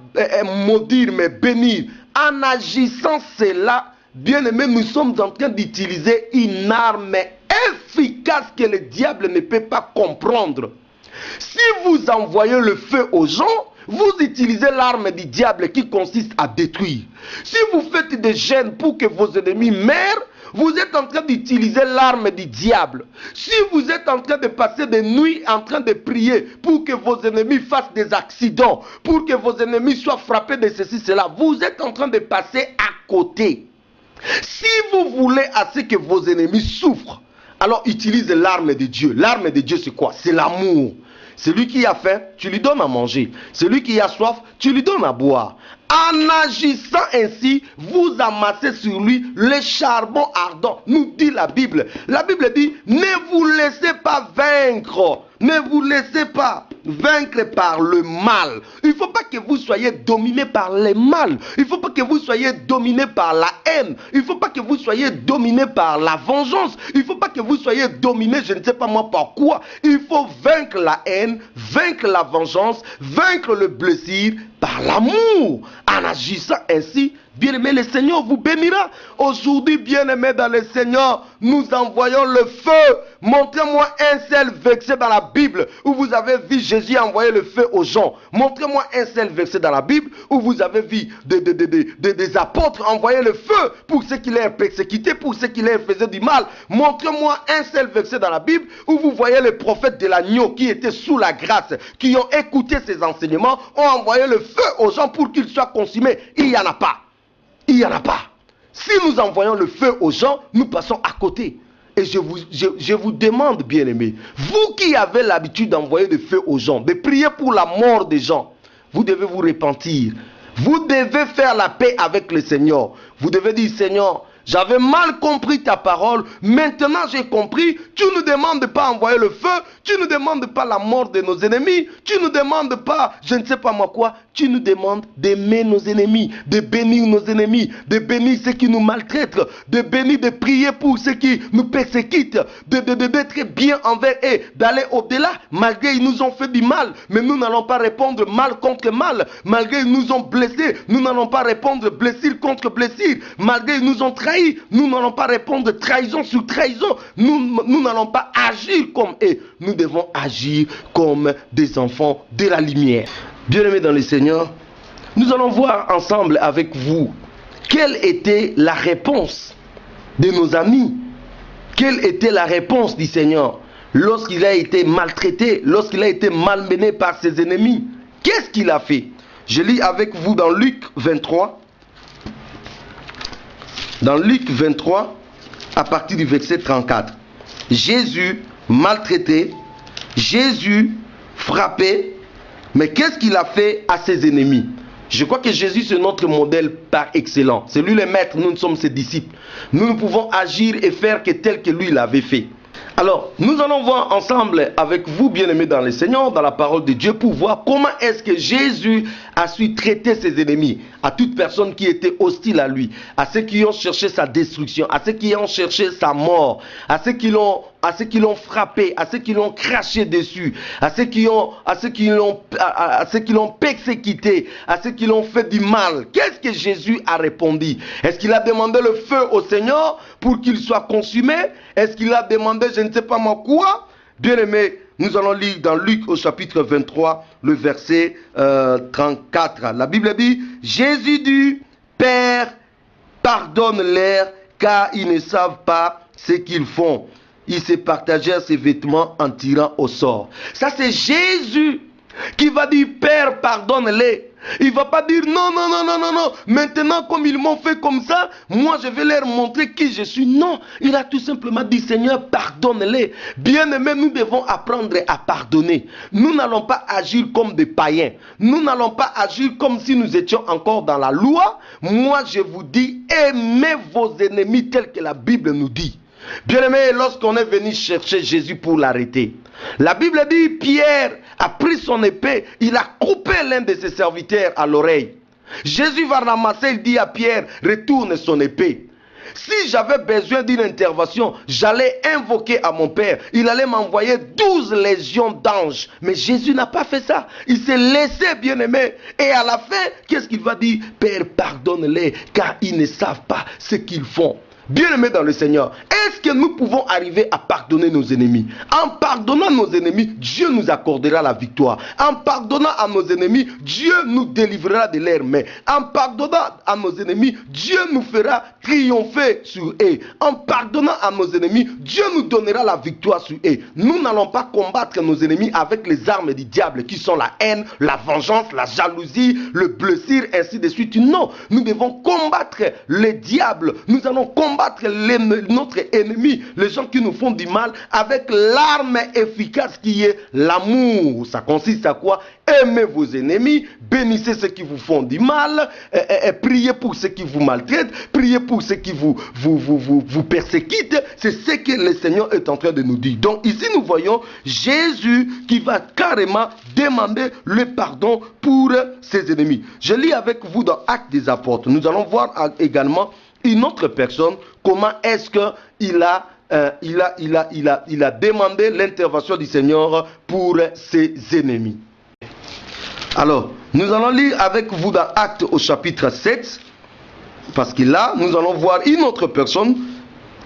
maudire mais bénir. En agissant cela, bien aimé, nous sommes en train d'utiliser une arme efficace que le diable ne peut pas comprendre. Si vous envoyez le feu aux gens, vous utilisez l'arme du diable qui consiste à détruire. Si vous faites des gênes pour que vos ennemis meurent, vous êtes en train d'utiliser l'arme du diable. Si vous êtes en train de passer des nuits en train de prier pour que vos ennemis fassent des accidents, pour que vos ennemis soient frappés de ceci, cela, vous êtes en train de passer à côté. Si vous voulez assez que vos ennemis souffrent, alors utilisez l'arme de Dieu. L'arme de Dieu, c'est quoi? C'est l'amour. Celui qui a faim, tu lui donnes à manger. Celui qui a soif, tu lui donnes à boire. En agissant ainsi, vous amassez sur lui les charbons ardents, nous dit la Bible. La Bible dit, ne vous laissez pas vaincre. Ne vous laissez pas vaincre par le mal. Il ne faut pas que vous soyez dominé par le mal. Il ne faut pas que vous soyez dominé par la haine. Il ne faut pas que vous soyez dominé par la vengeance. Il ne faut pas que vous soyez dominé, je ne sais pas moi par quoi. Il faut vaincre la haine, vaincre la vengeance, vaincre le blessure par l'amour. En agissant ainsi, bien-aimé, le Seigneur vous bénira. Aujourd'hui, bien-aimé dans le Seigneur, nous envoyons le feu. Montrez-moi un seul verset dans la Bible où vous avez vu Jésus envoyer le feu aux gens. Montrez-moi un seul verset dans la Bible où vous avez vu des apôtres envoyer le feu pour ceux qui les persécutés, pour ceux qui les faisaient du mal. Montrez-moi un seul verset dans la Bible où vous voyez les prophètes de l'agneau qui étaient sous la grâce, qui ont écouté ces enseignements, ont envoyé le feu aux gens pour qu'ils soient consumés. Il n'y en a pas. Il n'y en a pas. Si nous envoyons le feu aux gens, nous passons à côté. Et je vous demande, bien-aimés, vous qui avez l'habitude d'envoyer le feu aux gens, de prier pour la mort des gens, vous devez vous repentir. Vous devez faire la paix avec le Seigneur. Vous devez dire, Seigneur, j'avais mal compris ta parole. Maintenant j'ai compris. Tu ne demandes pas envoyer le feu. Tu ne demandes pas la mort de nos ennemis. Tu ne demandes pas, je ne sais pas moi quoi. Tu nous demandes d'aimer nos ennemis, de bénir nos ennemis, de bénir ceux qui nous maltraitent, de bénir, de prier pour ceux qui nous persécutent, d'être bien envers eux, d'aller au-delà. Malgré ils nous ont fait du mal, mais nous n'allons pas répondre mal contre mal. Malgré ils nous ont blessés, nous n'allons pas répondre blessure contre blessure. Malgré ils nous ont trahis, nous n'allons pas répondre trahison sur trahison. Nous n'allons pas agir comme eux. Nous devons agir comme des enfants de la lumière. Bien-aimés dans le Seigneur, nous allons voir ensemble avec vous quelle était la réponse de nos amis Quelle était la réponse du Seigneur lorsqu'il a été maltraité, lorsqu'il a été malmené par ses ennemis? Qu'est-ce qu'il a fait? Je lis avec vous dans Luc 23. Dans Luc 23, à partir du verset 34. Jésus maltraité, Jésus frappé, mais qu'est-ce qu'il a fait à ses ennemis? Je crois que Jésus, c'est notre modèle par excellence. C'est lui le maître, nous sommes ses disciples. Nous ne pouvons agir et faire que tel que lui l'avait fait. Alors, nous allons voir ensemble avec vous, bien-aimés dans le Seigneur, dans la parole de Dieu, pour voir comment est-ce que Jésus a su traiter ses ennemis, à toute personne qui était hostile à lui, à ceux qui ont cherché sa destruction, à ceux qui ont cherché sa mort, à ceux qui l'ont frappé, à ceux qui l'ont craché dessus, à ceux qui l'ont persécuté, à ceux qui l'ont fait du mal. Qu'est-ce que Jésus a répondu? Est-ce qu'il a demandé le feu au Seigneur pour qu'il soit consumé? Est-ce qu'il a demandé je ne sais pas moi quoi? Bien aimé, nous allons lire dans Luc au chapitre 23, le verset 34. La Bible dit, Jésus dit, Père, pardonne-leur car ils ne savent pas ce qu'ils font. Ils se partagèrent ses vêtements en tirant au sort. Ça c'est Jésus qui va dire, Père, pardonne-les. Il ne va pas dire non, non, non, non, non, non. Maintenant, comme ils m'ont fait comme ça, moi je vais leur montrer qui je suis. Non, il a tout simplement dit, Seigneur, pardonne-les. Bien-aimés, nous devons apprendre à pardonner. Nous n'allons pas agir comme des païens. Nous n'allons pas agir comme si nous étions encore dans la loi. Moi, je vous dis, aimez vos ennemis tels que la Bible nous dit. Bien-aimé, lorsqu'on est venu chercher Jésus pour l'arrêter, la Bible dit, Pierre a pris son épée, il a coupé l'un de ses serviteurs à l'oreille. Jésus va ramasser, il dit à Pierre, retourne son épée. Si j'avais besoin d'une intervention, j'allais invoquer à mon Père. Il allait m'envoyer 12 légions d'anges. Mais Jésus n'a pas fait ça. Il s'est laissé, bien-aimé. Et à la fin, qu'est-ce qu'il va dire? Père, pardonne-les, car ils ne savent pas ce qu'ils font. Bien-aimés dans le Seigneur, est-ce que nous pouvons arriver à pardonner nos ennemis? En pardonnant nos ennemis, Dieu nous accordera la victoire. En pardonnant à nos ennemis, Dieu nous délivrera de leurs mains. En pardonnant à nos ennemis, Dieu nous fera triompher sur eux. En pardonnant à nos ennemis, Dieu nous donnera la victoire sur eux. Nous n'allons pas combattre nos ennemis avec les armes du diable qui sont la haine, la vengeance, la jalousie, le blessure, ainsi de suite. Non, nous devons combattre le diable. Nous allons combattre notre ennemi, les gens qui nous font du mal, avec l'arme efficace qui est l'amour. Ça consiste à quoi? Aimez vos ennemis, bénissez ceux qui vous font du mal, priez pour ceux qui vous maltraitent, priez pour ceux qui vous persécutent. C'est ce que le Seigneur est en train de nous dire. Donc ici nous voyons Jésus qui va carrément demander le pardon pour ses ennemis. Je lis avec vous dans Actes des Apôtres. Nous allons voir également une autre personne, comment est-ce qu'il a demandé l'intervention du Seigneur pour ses ennemis. Alors, nous allons lire avec vous dans Actes au chapitre 7, parce que là, nous allons voir une autre personne,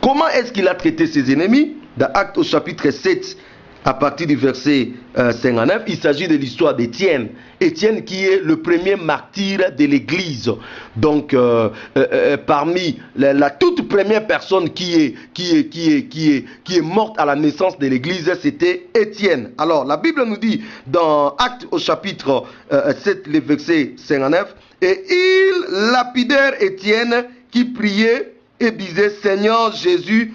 comment est-ce qu'il a traité ses ennemis. Dans Actes au chapitre 7, à partir du verset 59, il s'agit de l'histoire d'Étienne. Étienne qui est le premier martyr de l'église. Donc, parmi la toute première personne qui est morte à la naissance de l'église, c'était Étienne. Alors, la Bible nous dit dans Actes au chapitre 7, le verset 59, et ils lapidèrent Étienne qui priait et disait, Seigneur Jésus,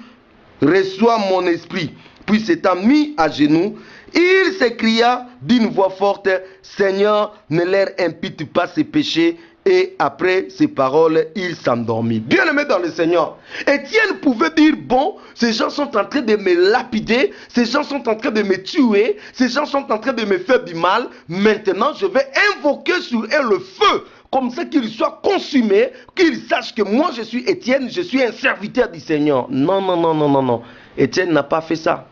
reçois mon esprit. Puis s'étant mis à genoux, il s'écria d'une voix forte, Seigneur, ne leur impute pas ses péchés. Et après ces paroles, il s'endormit. Bien-aimé dans le Seigneur, Étienne pouvait dire, bon, ces gens sont en train de me lapider, ces gens sont en train de me tuer, ces gens sont en train de me faire du mal. Maintenant, je vais invoquer sur eux le feu, comme ça qu'ils soient consumés, qu'ils sachent que moi je suis Étienne, je suis un serviteur du Seigneur. Non, non, non, non, non, non. Étienne n'a pas fait ça.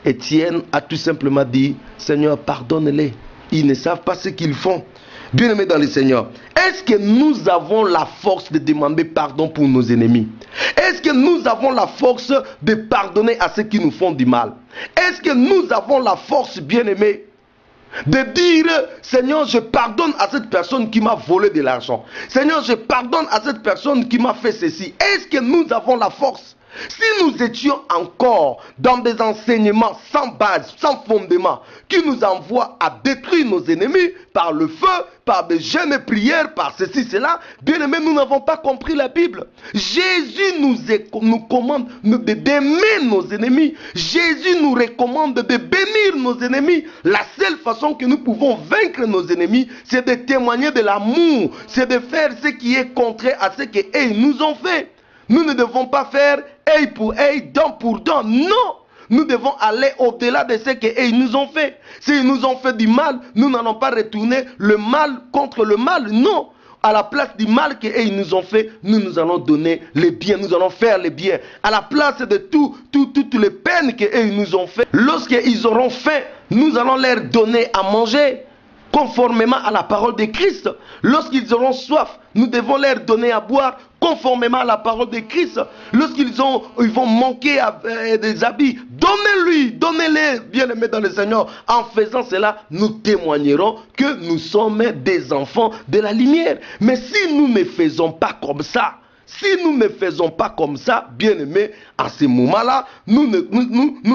Étienne a tout simplement dit, Seigneur, pardonne-les. Ils ne savent pas ce qu'ils font. Bien-aimés dans le Seigneur, est-ce que nous avons la force de demander pardon pour nos ennemis? Est-ce que nous avons la force de pardonner à ceux qui nous font du mal? Est-ce que nous avons la force, bien-aimés, de dire, Seigneur, je pardonne à cette personne qui m'a volé de l'argent. Seigneur, je pardonne à cette personne qui m'a fait ceci. Est-ce que nous avons la force? Si nous étions encore dans des enseignements sans base, sans fondement, qui nous envoient à détruire nos ennemis par le feu, par des jeûnes et prières, par ceci, cela, bien aimé, nous n'avons pas compris la Bible. Jésus nous commande d'aimer nos ennemis. Jésus nous recommande de bénir nos ennemis. La seule façon que nous pouvons vaincre nos ennemis, c'est de témoigner de l'amour, c'est de faire ce qui est contraire à ce qu'ils nous ont fait. Nous ne devons pas faire œil pour œil, dent pour dent. Non! Nous devons aller au-delà de ce qu'ils nous ont fait. S'ils nous ont fait du mal, nous n'allons pas retourner le mal contre le mal. Non! À la place du mal qu'ils nous ont fait, nous allons donner les biens, nous allons faire les biens. À la place de toutes les peines qu'ils nous ont fait, lorsqu'ils auront faim, nous allons leur donner à manger. Conformément à la parole de Christ. Lorsqu'ils auront soif, nous devons leur donner à boire conformément à la parole de Christ. Lorsqu'ils vont manquer des habits, donnez-les, bien-aimés dans le Seigneur. En faisant cela, nous témoignerons que nous sommes des enfants de la lumière. Mais si nous ne faisons pas comme ça, bien-aimés, à ce moment-là, nous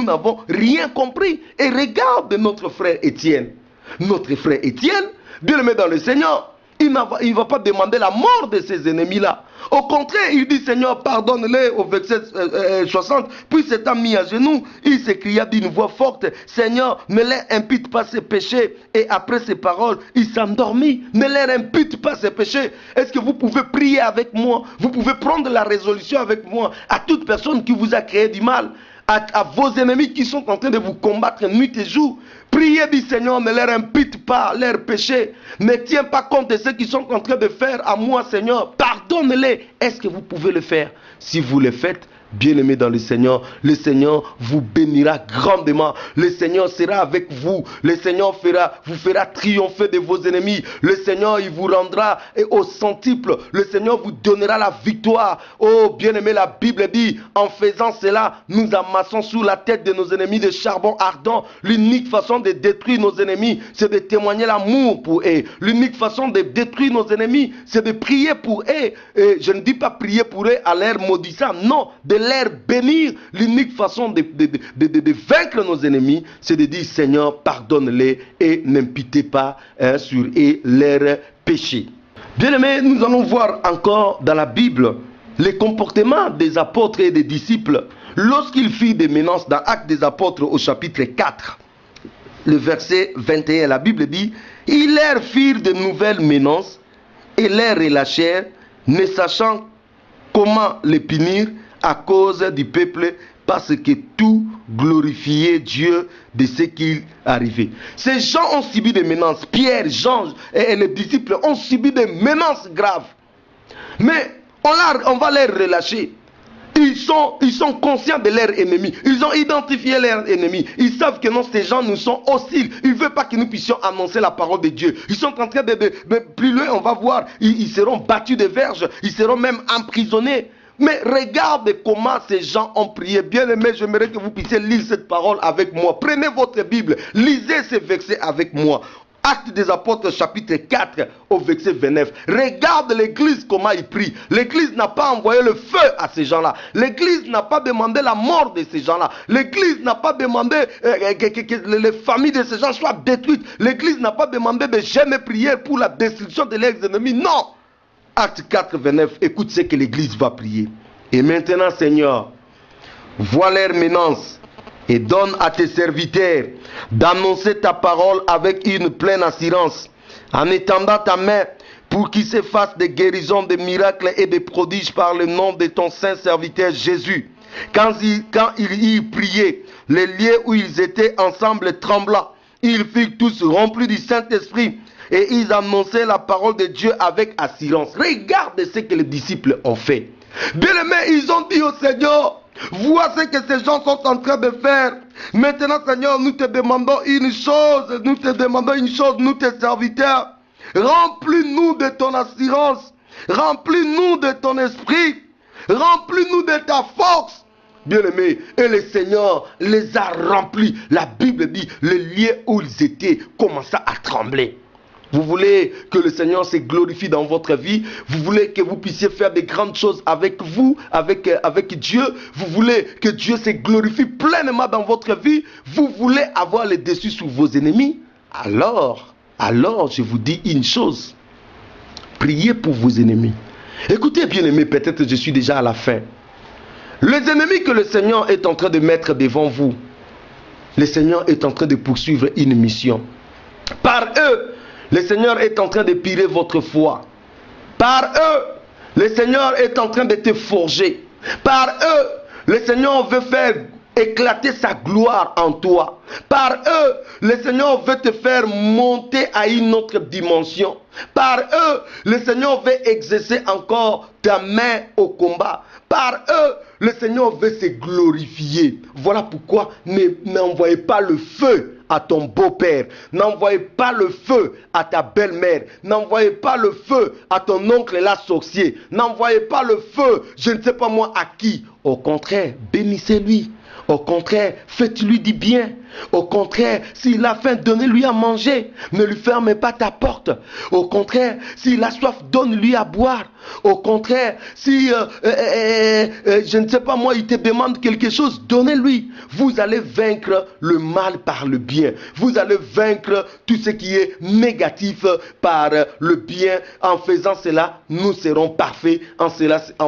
n'avons rien compris. Et regarde notre frère Étienne. Notre frère Étienne, bien-aimé dans le Seigneur, il ne va pas demander la mort de ses ennemis-là. Au contraire, il dit, Seigneur, pardonne-les au verset 60. Puis s'étant mis à genoux, il s'écria d'une voix forte, Seigneur, ne leur impute pas ses péchés. Et après ces paroles, il s'endormit. Ne leur impute pas ses péchés. Est-ce que vous pouvez prier avec moi? Vous pouvez prendre la résolution avec moi à toute personne qui vous a créé du mal, à vos ennemis qui sont en train de vous combattre nuit et jour. Priez du Seigneur, ne leur impute pas leurs péchés. Ne tiens pas compte de ce qu'ils sont en train de faire à moi, Seigneur. Pardonne-les. Est-ce que vous pouvez le faire? Si vous le faites, bien-aimés dans le Seigneur vous bénira grandement. Le Seigneur sera avec vous. Le Seigneur vous fera triompher de vos ennemis. Le Seigneur, il vous rendra au centuple. Le Seigneur vous donnera la victoire. Oh, bien-aimé, la Bible dit, en faisant cela, nous amassons sous la tête de nos ennemis de charbon ardent. L'unique façon de détruire nos ennemis, c'est de témoigner l'amour pour eux. L'unique façon de détruire nos ennemis, c'est de prier pour eux. Et je ne dis pas prier pour eux à l'air maudissant. Non, de les bénir. L'unique façon de vaincre nos ennemis, c'est de dire, Seigneur, pardonne-les et n'imputez pas sur eux leurs péchés. Bien aimés, nous allons voir encore dans la Bible les comportements des apôtres et des disciples lorsqu'ils firent des menaces dans Actes des apôtres au chapitre 4. Le verset 21, la Bible dit, ils leur firent de nouvelles menaces et les relâchèrent, ne sachant comment les punir à cause du peuple, parce que tout glorifiait Dieu de ce qui arrivait. Ces gens ont subi des menaces. Pierre, Jean et les disciples ont subi des menaces graves. Mais on va les relâcher. Ils sont conscients de leurs ennemis. Ils ont identifié leurs ennemis. Ils savent que non, ces gens nous sont hostiles. Ils ne veulent pas que nous puissions annoncer la parole de Dieu. Ils sont en train de plus loin, on va voir, ils seront battus de verges. Ils seront même emprisonnés. Mais regarde comment ces gens ont prié. Bien aimé, j'aimerais que vous puissiez lire cette parole avec moi. Prenez votre Bible, lisez ces versets avec moi. Actes des apôtres chapitre 4 au verset 29. Regarde l'église comment il prie. L'église n'a pas envoyé le feu à ces gens-là. L'église n'a pas demandé la mort de ces gens-là. L'église n'a pas demandé que les familles de ces gens soient détruites. L'église n'a pas demandé de jeûner prière pour la destruction de leurs ennemis. Non. Acte 4, 29, écoute ce que l'église va prier. Et maintenant, Seigneur, vois leurs menaces et donne à tes serviteurs d'annoncer ta parole avec une pleine assurance, en étendant ta main pour qu'il se fasse des guérisons, des miracles et des prodiges par le nom de ton saint serviteur Jésus. Quand ils y priaient, les lieux où ils étaient ensemble tremblants, ils furent tous remplis du Saint-Esprit. Et ils annonçaient la parole de Dieu avec assurance. Regarde ce que les disciples ont fait. Bien aimés, ils ont dit au Seigneur, vois ce que ces gens sont en train de faire. Maintenant, Seigneur, nous te demandons une chose. Nous tes serviteurs. Remplis-nous de ton assurance. Remplis-nous de ton esprit. Remplis-nous de ta force. Bien aimés, et le Seigneur les a remplis. La Bible dit, les lieux où ils étaient commençaient à trembler. Vous voulez que le Seigneur se glorifie dans votre vie. Vous voulez que vous puissiez faire de grandes choses avec vous, avec Dieu. Vous voulez que Dieu se glorifie pleinement dans votre vie. Vous voulez avoir le dessus sur vos ennemis. Alors, je vous dis une chose. Priez pour vos ennemis. Écoutez bien aimés, peut-être je suis déjà à la fin. Les ennemis que le Seigneur est en train de mettre devant vous, le Seigneur est en train de poursuivre une mission. Par eux, le Seigneur est en train de piler votre foi. Par eux, le Seigneur est en train de te forger. Par eux, le Seigneur veut faire éclater sa gloire en toi. Par eux, le Seigneur veut te faire monter à une autre dimension. Par eux, le Seigneur veut exercer encore ta main au combat. Par eux, le Seigneur veut se glorifier. Voilà pourquoi n'envoyez pas le feu à ton beau-père. N'envoyez pas le feu à ta belle-mère. N'envoyez pas le feu à ton oncle là sorcier. N'envoyez pas le feu, je ne sais pas moi à qui. Au contraire, bénissez-lui. Au contraire, faites-lui du bien. Au contraire, s'il a faim, donnez-lui à manger. Ne lui fermez pas ta porte. Au contraire, s'il a soif, donne-lui à boire. Au contraire, si, je ne sais pas moi, il te demande quelque chose, donnez-lui. Vous allez vaincre le mal par le bien. Vous allez vaincre tout ce qui est négatif par le bien. En faisant cela, nous serons parfaits. En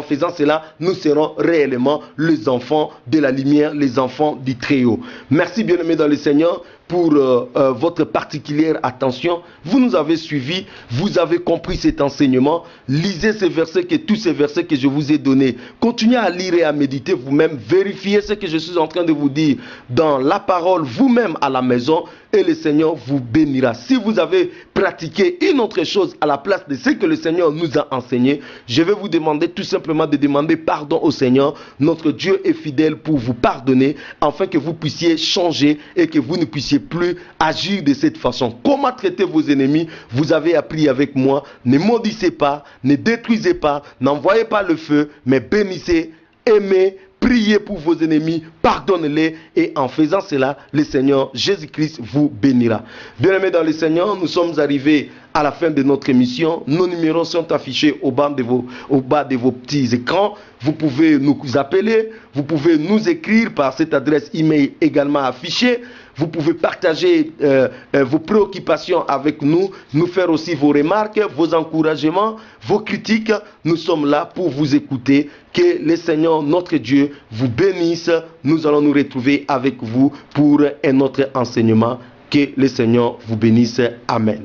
faisant cela, nous serons réellement les enfants de la lumière, les enfants du Très-Haut. Merci bien-aimés dans le Seigneur pour votre particulière attention. Vous nous avez suivis, vous avez compris cet enseignement. Lisez ces versets, tous ces versets que je vous ai donnés. Continuez à lire et à méditer vous-même. Vérifiez ce que je suis en train de vous dire dans la parole vous-même à la maison et le Seigneur vous bénira. Si vous avez pratiqué une autre chose à la place de ce que le Seigneur nous a enseigné, je vais vous demander tout simplement de demander pardon au Seigneur. Notre Dieu est fidèle pour vous pardonner afin que vous puissiez changer et que vous ne puissiez plus agir de cette façon. Comment traiter vos ennemis? Vous avez appris avec moi. Ne maudissez pas, ne détruisez pas, n'envoyez pas le feu, mais bénissez, aimez, priez pour vos ennemis, pardonnez-les et en faisant cela, le Seigneur Jésus-Christ vous bénira. Bien-aimés dans le Seigneur, nous sommes arrivés à la fin de notre émission. Nos numéros sont affichés au bas de vos petits écrans. Vous pouvez nous appeler, vous pouvez nous écrire par cette adresse email également affichée. Vous pouvez partager vos préoccupations avec nous, nous faire aussi vos remarques, vos encouragements, vos critiques. Nous sommes là pour vous écouter. Que le Seigneur, notre Dieu, vous bénisse. Nous allons nous retrouver avec vous pour un autre enseignement. Que le Seigneur vous bénisse. Amen.